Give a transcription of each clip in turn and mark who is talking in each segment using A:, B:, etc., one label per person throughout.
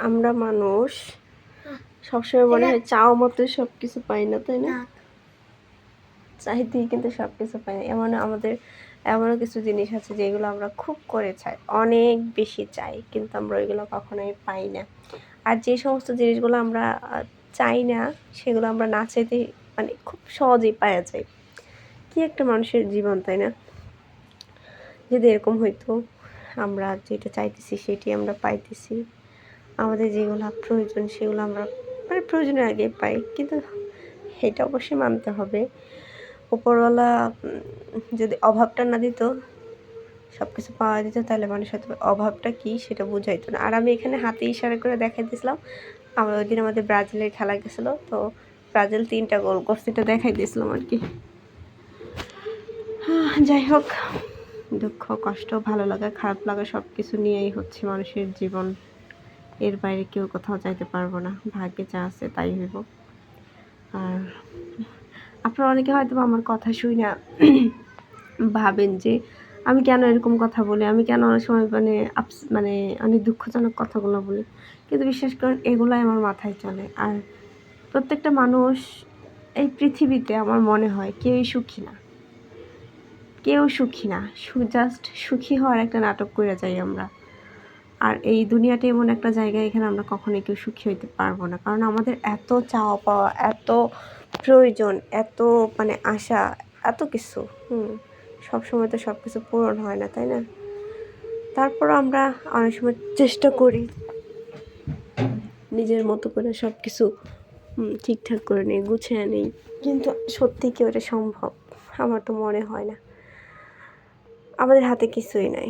A: আমরা মানুষ সবসময় মনে হয় চাওয়া মতো সব কিছু পাই না, তাই না? চাইতেই কিন্তু সব কিছু পাই না। এমনও কিছু জিনিস আছে যেগুলো আমরা খুব করে চাই, অনেক বেশি চাই, কিন্তু আমরা ওইগুলো কখনোই পাই না। আর যে সমস্ত জিনিসগুলো আমরা চাই না সেগুলো আমরা না চাইতেই মানে খুব সহজেই পাওয়া যায়। কি একটা মানুষের জীবন, তাই না? যদি এরকম হইতো আমরা যেটা চাইতেছি সেটি আমরা পাইতেছি, আমাদের যেগুলো প্রয়োজন সেগুলো আমরা মানে প্রয়োজনের আগে পাই। কিন্তু এটা অবশ্যই মানতে হবে, উপরওয়ালা যদি অভাবটা না দিত, সব কিছু পাওয়া যেত, তাহলে মানুষ হয়তো অভাবটা কী সেটা বুঝাইতো না। আর আমি এখানে হাতে ইশারা করে দেখাই দিয়েছিলাম। আমরা ওই দিন আমাদের ব্রাজিলের খেলা গেছিলো, তো ব্রাজিল 3টা গোল করছে, এটা দেখাই দিয়েছিলাম আর কি। যাই হোক, দুঃখ কষ্ট ভালো লাগা খারাপ লাগা সব কিছু নিয়েই হচ্ছে মানুষের জীবন। এর বাইরে কেউ কোথাও যাইতে পারবো না, ভাগ্যে যা আছে তাই হইব। আর আপনারা অনেকে হয়তো আমার কথা শুই না ভাবেন যে আমি কেন এরকম কথা বলি, আমি কেন অনেক সময় মানে অনেক দুঃখজনক কথাগুলো বলি, কিন্তু বিশ্বাস করেন এগুলাই আমার মাথায় চলে। আর প্রত্যেকটা মানুষ এই পৃথিবীতে আমার মনে হয় কেউই সুখী না, কেউ সুখী না, জাস্ট সুখী হওয়ার একটা নাটক করে যাই আমরা। আর এই দুনিয়াটা এমন একটা জায়গা, এখানে আমরা কখনোই কেউ সুখী হইতে পারবো না, কারণ আমাদের এত চাওয়া পাওয়া, এত প্রয়োজন, এত মানে আশা, এত কিছু। সবসময় তো সব কিছু পূরণ হয় না, তাই না? তারপর আমরা অনেক সময় চেষ্টা করি নিজের মতো করে সব কিছু ঠিকঠাক করে নিই, গুছিয়ে নিই, কিন্তু সত্যি কি ওটা সম্ভব? আমার তো মনে হয় না। আমাদের হাতে কিছুই নাই,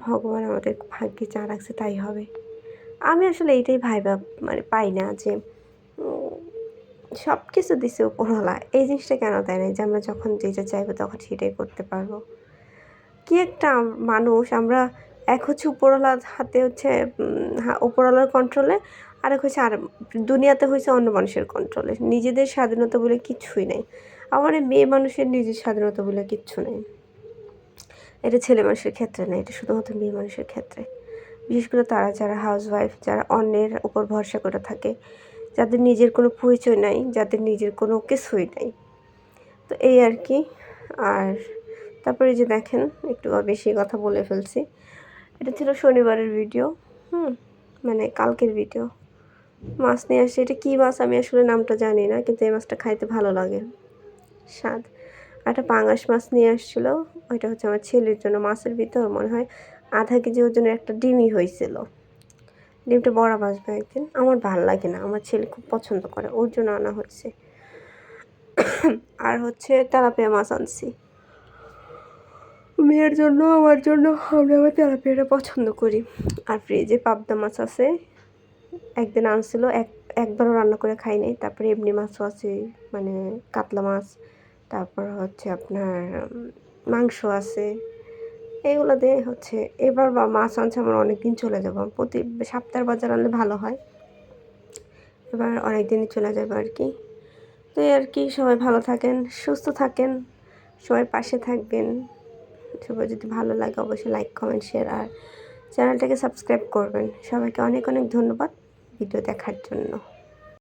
A: ভগবান আমাদের ভাগ্যে যা রাখছে তাই হবে। আমি আসলে এইটাই মানে পাই না যে সব কিছু দিছে উপরওয়ালা, এই জিনিসটা কেন দেয় না যে আমরা যখন যেটা চাইবো তখন সেটাই করতে পারবো। কি একটা মানুষ আমরা, এক হচ্ছে উপরওয়ালার হাতে হচ্ছে উপরওয়ালার কন্ট্রোলে, আরেক হচ্ছে আর দুনিয়াতে হয়েছে অন্য মানুষের কন্ট্রোলে। নিজেদের স্বাধীনতা বলে কিচ্ছুই নেই। আমার মেয়ে মানুষের নিজের স্বাধীনতা বলে কিচ্ছু নেই। এটা ছেলে মানুষের ক্ষেত্রে নেই, এটা শুধুমাত্র মেয়ে মানুষের ক্ষেত্রে। বিশেষ করে তারা যারা হাউসওয়াইফ, যারা অন্যের উপর ভরসা করে থাকে, যাদের নিজের কোনো পরিচয় নাই, যাদের নিজের কোনো কিছুই নাই। তো এই আর কি। আর তারপরে যে দেখেন, একটু বেশি কথা বলে ফেলছি। এটা ছিল শনিবারের ভিডিও, মানে কালকের ভিডিও। মাছ নিয়ে আসছে, এটা কী মাছ আমি আসলে নামটা জানি না, কিন্তু এই মাছটা খাইতে ভালো লাগে, স্বাদ। একটা পাঙাশ মাছ নিয়ে আসছিলো, ওইটা হচ্ছে আমার ছেলের জন্য। মাছের ভিতর মনে হয় আধা কেজি ওজনের একটা ডিমই হয়েছিল। ডিমটা বড়া ভাজবে একদিন। আমার ভাল লাগে না, আমার ছেলে খুব পছন্দ করে, ওর জন্য আনা হচ্ছে। আর হচ্ছে তেলাপিয়া মাছ আনছি মেয়ের জন্য, আমার জন্য। আমরা আবার তেলাপিয়াটা পছন্দ করি। আর ফ্রিজে পাবদা মাছ আছে, একদিন আনছিল, একবারও রান্না করে খাই নাই। তারপরে এমনি মাছও আছে, মানে কাতলা মাছ। তারপর হচ্ছে আপনার মাংস আছে, এগুলো দিয়ে হচ্ছে এবার মাছ আনছে আমার অনেক দিন চলে যাবো। প্রতি সপ্তাহের বাজার আনলে ভালো হয়, এবার অনেক দিনই চলে যাবে আর কি। তো এই আর কি, সবাই ভালো থাকেন, সুস্থ থাকেন, সবাই পাশে থাকবেন। সবাই যদি ভালো লাগে অবশ্যই লাইক কমেন্ট শেয়ার আর চ্যানেলটাকে সাবস্ক্রাইব করবেন। সবাইকে অনেক অনেক ধন্যবাদ ভিডিও দেখার জন্য।